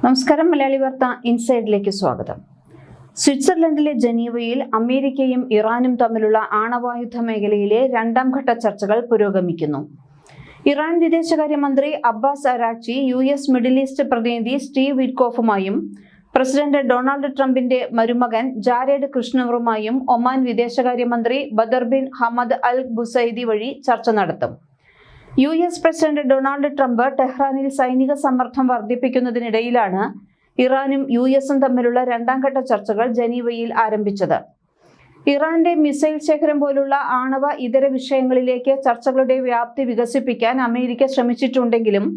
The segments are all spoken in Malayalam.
നമസ്കാരം. മലയാളി വാർത്ത ഇൻസൈഡിലേക്ക് സ്വാഗതം. സ്വിറ്റ്സർലൻഡിലെ ജനീവയിൽ അമേരിക്കയും ഇറാനും തമ്മിലുള്ള ആണവായുധ മേഖലയിലെ രണ്ടാം ഘട്ട ചർച്ചകൾ പുരോഗമിക്കുന്നു. ഇറാൻ വിദേശകാര്യമന്ത്രി Abbas Araghchi US Middle East പ്രതിനിധി സ്റ്റീവ് വിറ്റ്കോഫുമായും പ്രസിഡന്റ് ഡൊണാൾഡ് ട്രംപിന്റെ മരുമകൻ ജാരേഡ് കുഷ്നറുമായും ഒമാൻ വിദേശകാര്യമന്ത്രി Badr bin Hamad al Busaidi വഴി ചർച്ച നടത്തും. US പ്രസിഡന്റ് ഡൊണാൾഡ് ട്രംപ് ടെഹ്റാനിൽ സൈനിക സമ്മർദ്ദം വർദ്ധിപ്പിക്കുന്നതിനിടയിലാണ് ഇറാനും USഉം തമ്മിലുള്ള രണ്ടാം ഘട്ട ചർച്ചകൾ ജനീവയിൽ ആരംഭിച്ചത്. ഇറാന്റെ മിസൈൽ ശേഖരം പോലുള്ള ആണവ ഇതര വിഷയങ്ങളിലേക്ക് ചർച്ചകളുടെ വ്യാപ്തി വികസിപ്പിക്കാൻ അമേരിക്ക ശ്രമിച്ചിട്ടുണ്ടെങ്കിലും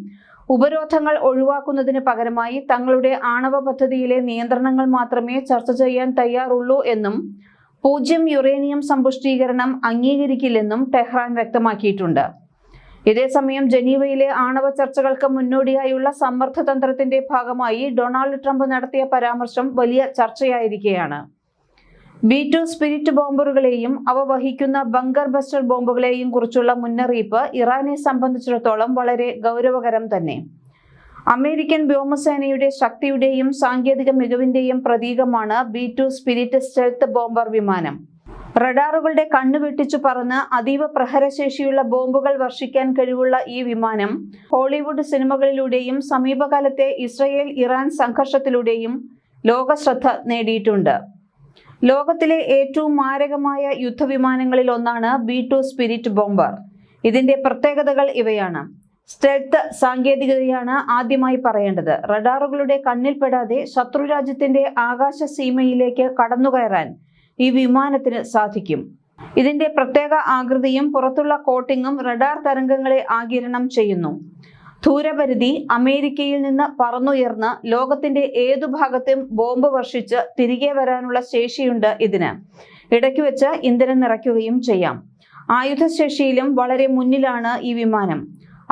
ഉപരോധങ്ങൾ ഒഴിവാക്കുന്നതിന് പകരമായി തങ്ങളുടെ ആണവ പദ്ധതിയിലെ നിയന്ത്രണങ്ങൾ മാത്രമേ ചർച്ച ചെയ്യാൻ തയ്യാറുള്ളൂ എന്നും പൂജ്യം യുറേനിയം സമ്പുഷ്ടീകരണം അംഗീകരിക്കില്ലെന്നും ടെഹ്റാൻ വ്യക്തമാക്കിയിട്ടുണ്ട്. ഇതേസമയം ജനീവയിലെ ആണവ ചർച്ചകൾക്ക് മുന്നോടിയായുള്ള സമ്മർദ്ദതന്ത്രത്തിന്റെ ഭാഗമായി ഡൊണാൾഡ് ട്രംപ് നടത്തിയ പരാമർശം വലിയ ചർച്ചയായിരിക്കുകയാണ്. B2 സ്പിരിറ്റ് ബോംബറുകളെയും അവ വഹിക്കുന്ന ബങ്കർ ബസ്റ്റർ ബോംബുകളെയും കുറിച്ചുള്ള മുന്നറിയിപ്പ് ഇറാനെ സംബന്ധിച്ചിടത്തോളം വളരെ ഗൗരവകരം തന്നെ. അമേരിക്കൻ വ്യോമസേനയുടെ ശക്തിയുടെയും സാങ്കേതിക മികവിന്റെയും പ്രതീകമാണ് B2 സ്പിരിറ്റ് സ്റ്റെൽത്ത് ബോംബർ വിമാനം. റഡാറുകളുടെ കണ്ണു വെട്ടിച്ചു പറന്ന് അതീവ പ്രഹരശേഷിയുള്ള ബോംബുകൾ വർഷിക്കാൻ കഴിവുള്ള ഈ വിമാനം ഹോളിവുഡ് സിനിമകളിലൂടെയും സമീപകാലത്തെ ഇസ്രയേൽ-ഇറാൻ സംഘർഷത്തിലൂടെയും ലോകശ്രദ്ധ നേടിയിട്ടുണ്ട്. ലോകത്തിലെ ഏറ്റവും മാരകമായ യുദ്ധവിമാനങ്ങളിൽ ഒന്നാണ് B2 സ്പിരിറ്റ് ബോംബർ. ഇതിന്റെ പ്രത്യേകതകൾ ഇവയാണ്. സ്റ്റെൽത്ത് സാങ്കേതികതയാണ് ആദ്യമായി പറയേണ്ടത്. റഡാറുകളുടെ കണ്ണിൽപ്പെടാതെ ശത്രുരാജ്യത്തിന്റെ ആകാശ സീമയിലേക്ക് കടന്നുകയറാൻ ഈ വിമാനത്തിന് സാധിക്കും. ഇതിന്റെ പ്രത്യേക ആകൃതിയും പുറത്തുള്ള കോട്ടിങ്ങും റഡാർ തരംഗങ്ങളെ ആഗിരണം ചെയ്യുന്നു. ദൂരപരിധി അമേരിക്കയിൽ നിന്ന് പറന്നുയർന്ന് ലോകത്തിന്റെ ഏതു ഭാഗത്തും ബോംബ് വർഷിച്ച് തിരികെ വരാനുള്ള ശേഷിയുണ്ട് ഇതിന്. ഇടയ്ക്ക് വെച്ച് ഇന്ധനം നിറയ്ക്കുകയും ചെയ്യാം. ആയുധശേഷിയിലും വളരെ മുന്നിലാണ് ഈ വിമാനം.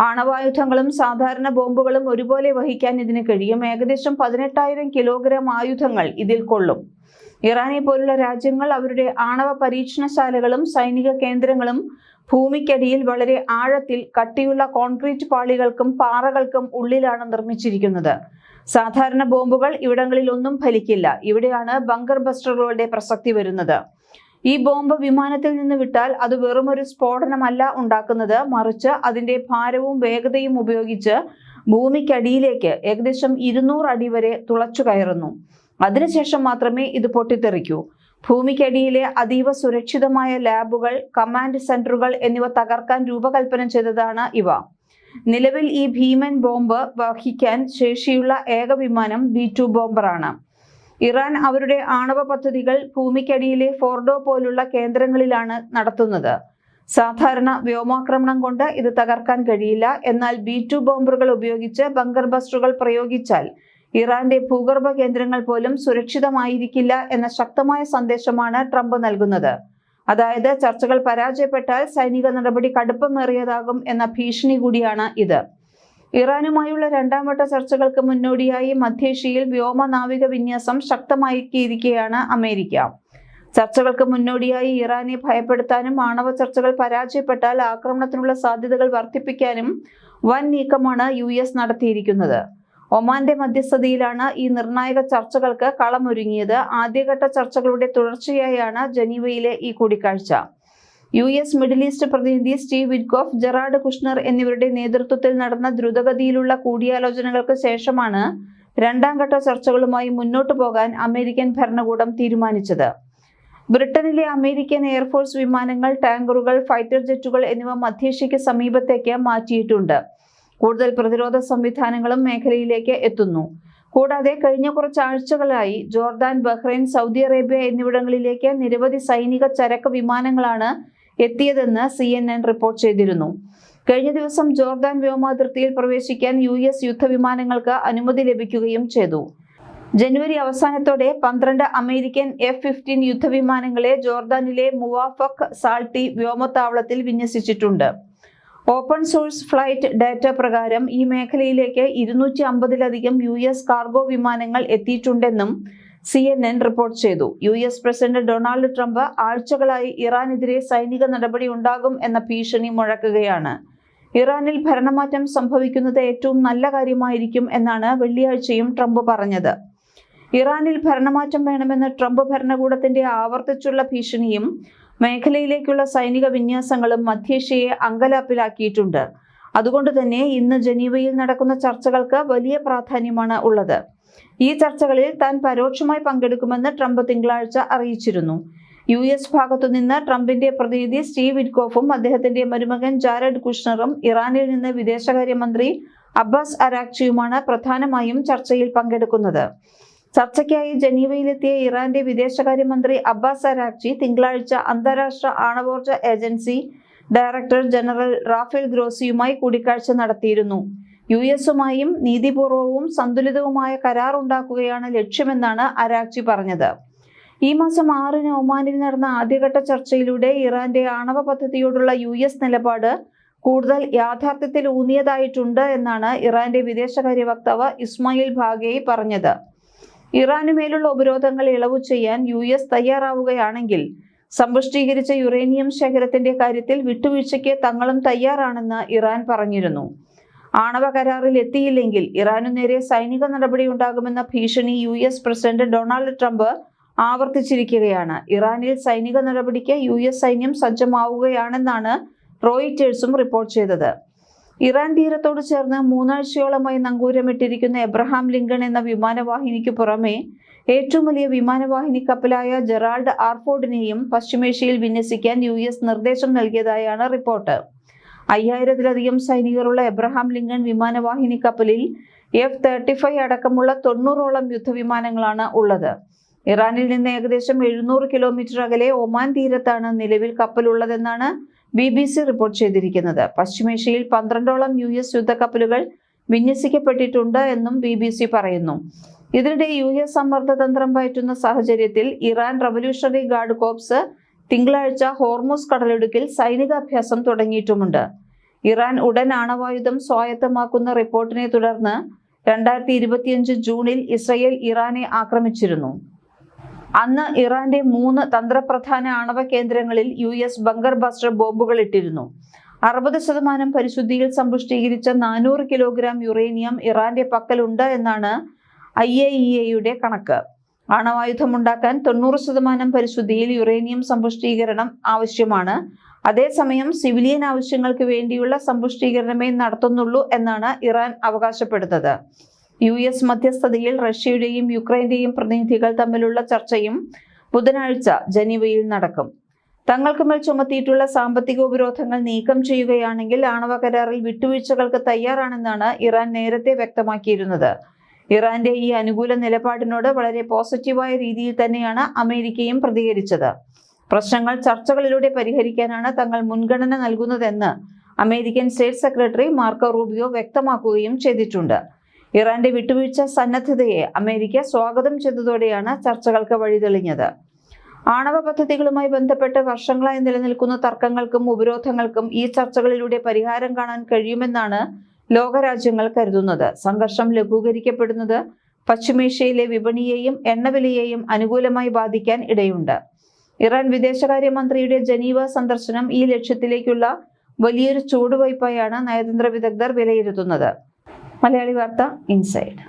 ആണവായുധങ്ങളും സാധാരണ ബോംബുകളും ഒരുപോലെ വഹിക്കാൻ ഇതിന് കഴിയും. ഏകദേശം 18,000 കിലോഗ്രാം ആയുധങ്ങൾ ഇതിൽ കൊള്ളും. ഇറാനെ പോലുള്ള രാജ്യങ്ങൾ അവരുടെ ആണവ പരീക്ഷണശാലകളും സൈനിക കേന്ദ്രങ്ങളും ഭൂമിക്കടിയിൽ വളരെ ആഴത്തിൽ കട്ടിയുള്ള കോൺക്രീറ്റ് പാളികൾക്കും പാറകൾക്കും ഉള്ളിലാണ് നിർമ്മിച്ചിരിക്കുന്നത്. സാധാരണ ബോംബുകൾ ഇവിടങ്ങളിലൊന്നും ഫലിക്കില്ല. ഇവിടെയാണ് ബങ്കർ ബസ്റ്ററുകളുടെ പ്രസക്തി വരുന്നത്. ഈ ബോംബ് വിമാനത്തിൽ നിന്ന് വിട്ടാൽ അത് വെറുമൊരു സ്ഫോടനമല്ല ഉണ്ടാക്കുന്നത്, മറിച്ച് അതിന്റെ ഭാരവും വേഗതയും ഉപയോഗിച്ച് ഭൂമിക്കടിയിലേക്ക് ഏകദേശം 200 അടി വരെ തുളച്ചു കയറുന്നു. അതിനുശേഷം മാത്രമേ ഇത് പൊട്ടിത്തെറിക്കൂ. ഭൂമിക്കടിയിലെ അതീവ സുരക്ഷിതമായ ലാബുകൾ, കമാൻഡ് സെന്ററുകൾ എന്നിവ തകർക്കാൻ രൂപകൽപ്പന ചെയ്തതാണ് ഇവ. നിലവിൽ ഈ ഭീമൻ ബോംബ് വഹിക്കാൻ ശേഷിയുള്ള ഏക വിമാനം B2 ബോംബറാണ്. ഇറാൻ അവരുടെ ആണവ പദ്ധതികൾ ഭൂമിക്കടിയിലെ ഫോർഡോ പോലുള്ള കേന്ദ്രങ്ങളിലാണ് നടത്തുന്നത്. സാധാരണ വ്യോമാക്രമണം കൊണ്ട് ഇത് തകർക്കാൻ കഴിയില്ല. എന്നാൽ B2 ബോംബറുകൾ ഉപയോഗിച്ച് ബങ്കർ ബസ്റ്ററുകൾ പ്രയോഗിച്ചാൽ ഇറാന്റെ ഭൂഗർഭ കേന്ദ്രങ്ങൾ പോലും സുരക്ഷിതമായിരിക്കില്ല എന്ന ശക്തമായ സന്ദേശമാണ് ട്രംപ് നൽകുന്നത്. അതായത് ചർച്ചകൾ പരാജയപ്പെട്ടാൽ സൈനിക നടപടി കടുപ്പമേറിയതാകും എന്ന ഭീഷണി കൂടിയാണ് ഇത്. ഇറാനുമായുള്ള രണ്ടാം വട്ട ചർച്ചകൾക്ക് മുന്നോടിയായി മധ്യേഷ്യയിൽ വ്യോമ നാവിക വിന്യാസം ശക്തമാക്കിയിരിക്കുകയാണ് അമേരിക്ക. ചർച്ചകൾക്ക് മുന്നോടിയായി ഇറാനെ ഭയപ്പെടുത്താനും ആണവ ചർച്ചകൾ പരാജയപ്പെട്ടാൽ ആക്രമണത്തിനുള്ള സാധ്യതകൾ വർദ്ധിപ്പിക്കാനും വൻ നീക്കമാണ് US നടത്തിയിരിക്കുന്നത്. ഒമാന്റെ മധ്യസ്ഥതയിലാണ് ഈ നിർണായക ചർച്ചകൾക്ക് കളമൊരുങ്ങിയത്. ആദ്യഘട്ട ചർച്ചകളുടെ തുടർച്ചയായാണ് ജനീവയിലെ ഈ കൂടിക്കാഴ്ച. US മിഡിൽ ഈസ്റ്റ് പ്രതിനിധി സ്റ്റീവ് വിറ്റ്കോഫ്, ജറാഡ് കുഷ്നർ എന്നിവരുടെ നേതൃത്വത്തിൽ നടന്ന ദ്രുതഗതിയിലുള്ള കൂടിയാലോചനകൾക്ക് ശേഷമാണ് രണ്ടാം ഘട്ട ചർച്ചകളുമായി മുന്നോട്ടു പോകാൻ അമേരിക്കൻ ഭരണകൂടം തീരുമാനിച്ചത്. ബ്രിട്ടനിലെ അമേരിക്കൻ എയർഫോഴ്സ് വിമാനങ്ങൾ, ടാങ്കറുകൾ, ഫൈറ്റർ ജെറ്റുകൾ എന്നിവ മധ്യേഷ്യയ്ക്ക് സമീപത്തേക്ക് മാറ്റിയിട്ടുണ്ട്. കൂടുതൽ പ്രതിരോധ സംവിധാനങ്ങളും മേഖലയിലേക്ക് എത്തുന്നു. കൂടാതെ കഴിഞ്ഞ കുറച്ചാഴ്ചകളായി ജോർദാൻ, ബഹ്റൈൻ, സൗദി അറേബ്യ എന്നിവിടങ്ങളിലേക്ക് നിരവധി സൈനിക ചരക്ക് വിമാനങ്ങളാണ് എത്തിയതെന്ന് CNN റിപ്പോർട്ട് ചെയ്തിരുന്നു. കഴിഞ്ഞ ദിവസം ജോർദാൻ വ്യോമാതിർത്തിയിൽ പ്രവേശിക്കാൻ US യുദ്ധവിമാനങ്ങൾക്ക് അനുമതി ലഭിക്കുകയും ചെയ്തു. ജനുവരി അവസാനത്തോടെ 12 അമേരിക്കൻ F-15 യുദ്ധവിമാനങ്ങളെ ജോർദാനിലെ മുവാഫഖ് സാൾട്ടി വ്യോമത്താവളത്തിൽ വിന്യസിച്ചിട്ടുണ്ട്. ഓപ്പൺ സോഴ്സ് ഫ്ലൈറ്റ് ഡാറ്റ പ്രകാരം ഈ മേഖലയിലേക്ക് 250-ലധികം US കാർഗോ വിമാനങ്ങൾ എത്തിയിട്ടുണ്ടെന്നും CNN റിപ്പോർട്ട് ചെയ്തു. US പ്രസിഡന്റ് ഡൊണാൾഡ് ട്രംപ് ആഴ്ചകളായി ഇറാനെതിരെ സൈനിക നടപടി ഉണ്ടാകും എന്ന ഭീഷണി മുഴക്കുകയാണ്. ഇറാനിൽ ഭരണമാറ്റം സംഭവിക്കുന്നത് ഏറ്റവും നല്ല കാര്യമായിരിക്കും എന്നാണ് വെള്ളിയാഴ്ചയും ട്രംപ് പറഞ്ഞത്. ഇറാനിൽ ഭരണമാറ്റം വേണമെന്ന് ട്രംപ് ഭരണകൂടത്തിന്റെ ആവർത്തിച്ചുള്ള ഭീഷണിയും മേഖലയിലേക്കുള്ള സൈനിക വിന്യാസങ്ങളും മധ്യേഷ്യയെ അങ്കലാപ്പിലാക്കിയിട്ടുണ്ട്. അതുകൊണ്ട് തന്നെ ഇന്ന് ജനീവയിൽ നടക്കുന്ന ചർച്ചകൾക്ക് വലിയ പ്രാധാന്യമാണ് ഉള്ളത്. ഈ ചർച്ചകളിൽ താൻ പരോക്ഷമായി പങ്കെടുക്കുമെന്ന് ട്രംപ് തിങ്കളാഴ്ച അറിയിച്ചിരുന്നു. US ഭാഗത്തുനിന്ന് ട്രംപിന്റെ പ്രതിനിധി സ്റ്റീവ് വിറ്റ്കോഫും അദ്ദേഹത്തിന്റെ മരുമകൻ ജാരഡ് കുഷ്ണറും ഇറാനിൽ നിന്ന് വിദേശകാര്യമന്ത്രി അബ്ബാസ് അരാക്ചിയുമാണ് പ്രധാനമായും ചർച്ചയിൽ പങ്കെടുക്കുന്നത്. ചർച്ചയ്ക്കായി ജനീവയിലെത്തിയ ഇറാന്റെ വിദേശകാര്യമന്ത്രി അബ്ബാസ് അരാക്ചി തിങ്കളാഴ്ച അന്താരാഷ്ട്ര ആണവോർജ ഏജൻസി ഡയറക്ടർ ജനറൽ റാഫേൽ ഗ്രോസിയുമായി കൂടിക്കാഴ്ച നടത്തിയിരുന്നു. US-ഉമായും നീതിപൂർവവും സന്തുലിതവുമായ കരാർ ഉണ്ടാക്കുകയാണ് ലക്ഷ്യമെന്നാണ് അരാക്ചി പറഞ്ഞത്. ഈ മാസം 6-ന് ഒമാനിൽ നടന്ന ആദ്യഘട്ട ചർച്ചയിലൂടെ ഇറാന്റെ ആണവ പദ്ധതിയോടുള്ള US നിലപാട് കൂടുതൽ യാഥാർത്ഥ്യത്തിൽ ഊന്നിയതായിട്ടുണ്ട് എന്നാണ് ഇറാന്റെ വിദേശകാര്യ വക്താവ് ഇസ്മായിൽ ബാഗേയി പറഞ്ഞത്. ഇറാനുമേലുള്ള ഉപരോധങ്ങൾ ഇളവു ചെയ്യാൻ US തയ്യാറാവുകയാണെങ്കിൽ സമ്പുഷ്ടീകരിച്ച യുറേനിയം ശേഖരത്തിന്റെ കാര്യത്തിൽ വിട്ടുവീഴ്ചയ്ക്ക് തങ്ങളും തയ്യാറാണെന്ന് ഇറാൻ പറഞ്ഞിരുന്നു. ആണവ കരാറിൽ എത്തിയില്ലെങ്കിൽ ഇറാനു നേരെ സൈനിക നടപടി ഉണ്ടാകുമെന്ന ഭീഷണി US പ്രസിഡന്റ് ഡൊണാൾഡ് ട്രംപ് ആവർത്തിച്ചിരിക്കുകയാണ്. ഇറാനിൽ സൈനിക നടപടിക്ക് US സൈന്യം സജ്ജമാവുകയാണെന്നാണ് റോയിറ്റേഴ്സും റിപ്പോർട്ട് ചെയ്തത്. ഇറാൻ തീരത്തോട് ചേർന്ന് 3 ആഴ്ചയോളമായി നങ്കൂരമിട്ടിരിക്കുന്ന എബ്രഹാം ലിങ്കൺ എന്ന വിമാനവാഹിനിക്ക് പുറമെ ഏറ്റവും വലിയ വിമാനവാഹിനി കപ്പലായ ജെറാൾഡ് ആർ ഫോർഡിനെയും പശ്ചിമേഷ്യയിൽ വിന്യസിക്കാൻ US നിർദ്ദേശം നൽകിയതായാണ് റിപ്പോർട്ട്. 5000-ലധികം സൈനികരുള്ള എബ്രഹാം ലിങ്കൺ വിമാനവാഹിനി കപ്പലിൽ F-35 അടക്കമുള്ള 90ഓളം യുദ്ധവിമാനങ്ങളാണ് ഉള്ളത്. ഇറാനിൽ നിന്ന് ഏകദേശം 700 കിലോമീറ്റർ അകലെ ഒമാൻ തീരത്താണ് നിലവിൽ കപ്പലുള്ളതെന്നാണ് BBC റിപ്പോർട്ട് ചെയ്തിരിക്കുന്നത്. പശ്ചിമേഷ്യയിൽ 12ഓളം US യുദ്ധക്കപ്പലുകൾ വിന്യസിക്കപ്പെട്ടിട്ടുണ്ട് എന്നും BBC പറയുന്നു. ഇതിനിടെ US സമ്മർദ്ദതന്ത്രം പയറ്റുന്ന സാഹചര്യത്തിൽ ഇറാൻ റവല്യൂഷണറി ഗാർഡ് കോർപ്സ് തിങ്കളാഴ്ച ഹോർമുസ് കടലിടുക്കിൽ സൈനികാഭ്യാസം തുടങ്ങിയിട്ടുമുണ്ട്. ഇറാൻ ഉടൻ ആണവായുധം സ്വായത്തമാക്കുന്ന റിപ്പോർട്ടിനെ തുടർന്ന് 2025 ജൂണിൽ ഇസ്രയേൽ ഇറാനെ ആക്രമിച്ചിരുന്നു. അന്ന് ഇറാന്റെ 3 തന്ത്രപ്രധാന ആണവ കേന്ദ്രങ്ങളിൽ US ബങ്കർ ബസ്റ്റർ ബോംബുകൾ ഇട്ടിരുന്നു. 60% പരിശുദ്ധിയിൽ സമ്പുഷ്ടീകരിച്ച 400 കിലോഗ്രാം യുറേനിയം ഇറാന്റെ പക്കലുണ്ട് എന്നാണ് IAEA-യുടെ കണക്ക്. ആണവായുധമുണ്ടാക്കാൻ 90% പരിശുദ്ധിയിൽ യുറേനിയം സമ്പുഷ്ടീകരണം ആവശ്യമാണ്. അതേസമയം സിവിലിയൻ ആവശ്യങ്ങൾക്ക് വേണ്ടിയുള്ള സമ്പുഷ്ടീകരണമേ നടത്തുന്നുള്ളൂ എന്നാണ് ഇറാൻ അവകാശപ്പെടുന്നത്. US മധ്യസ്ഥതയിൽ റഷ്യയുടെയും യുക്രൈന്റെയും പ്രതിനിധികൾ തമ്മിലുള്ള ചർച്ചയും ബുധനാഴ്ച ജനീവയിൽ നടക്കും. തങ്ങൾക്ക് മേൽ ചുമത്തിയിട്ടുള്ള സാമ്പത്തിക ഉപരോധങ്ങൾ നീക്കം ചെയ്യുകയാണെങ്കിൽ ആണവ കരാറിൽ വിട്ടുവീഴ്ചകൾക്ക് തയ്യാറാണെന്നാണ് ഇറാൻ നേരത്തെ വ്യക്തമാക്കിയിരുന്നത്. ഇറാന്റെ ഈ അനുകൂല നിലപാടിനോട് വളരെ പോസിറ്റീവായ രീതിയിൽ തന്നെയാണ് അമേരിക്കയും പ്രതികരിച്ചത്. പ്രശ്നങ്ങൾ ചർച്ചകളിലൂടെ പരിഹരിക്കാനാണ് തങ്ങൾ മുൻഗണന നൽകുന്നതെന്ന് American state secretary Marco Rubio വ്യക്തമാക്കുകയും ചെയ്തിട്ടുണ്ട്. ഇറാന്റെ വിട്ടുവീഴ്ച സന്നദ്ധതയെ അമേരിക്ക സ്വാഗതം ചെയ്തതോടെയാണ് ചർച്ചകൾക്ക് വഴിതെളിഞ്ഞത്. ആണവ പദ്ധതികളുമായി ബന്ധപ്പെട്ട് വർഷങ്ങളായി നിലനിൽക്കുന്ന തർക്കങ്ങൾക്കും ഉപരോധങ്ങൾക്കും ഈ ചർച്ചകളിലൂടെ പരിഹാരം കാണാൻ കഴിയുമെന്നാണ് ലോകരാജ്യങ്ങൾ കരുതുന്നത്. സംഘർഷം ലഘൂകരിക്കപ്പെടുന്നത് പശ്ചിമേഷ്യയിലെ വിപണിയെയും എണ്ണവിലയെയും അനുകൂലമായി ബാധിക്കാൻ ഇടയുണ്ട്. ഇറാൻ വിദേശകാര്യമന്ത്രിയുടെ ജനീവ സന്ദർശനം ഈ ലക്ഷ്യത്തിലേക്കുള്ള വലിയൊരു ചുവടുവയ്പായാണ് നയതന്ത്ര വിദഗ്ധർ വിലയിരുത്തുന്നത്. മലയാളി വാർത്ത ഇൻസൈഡ്.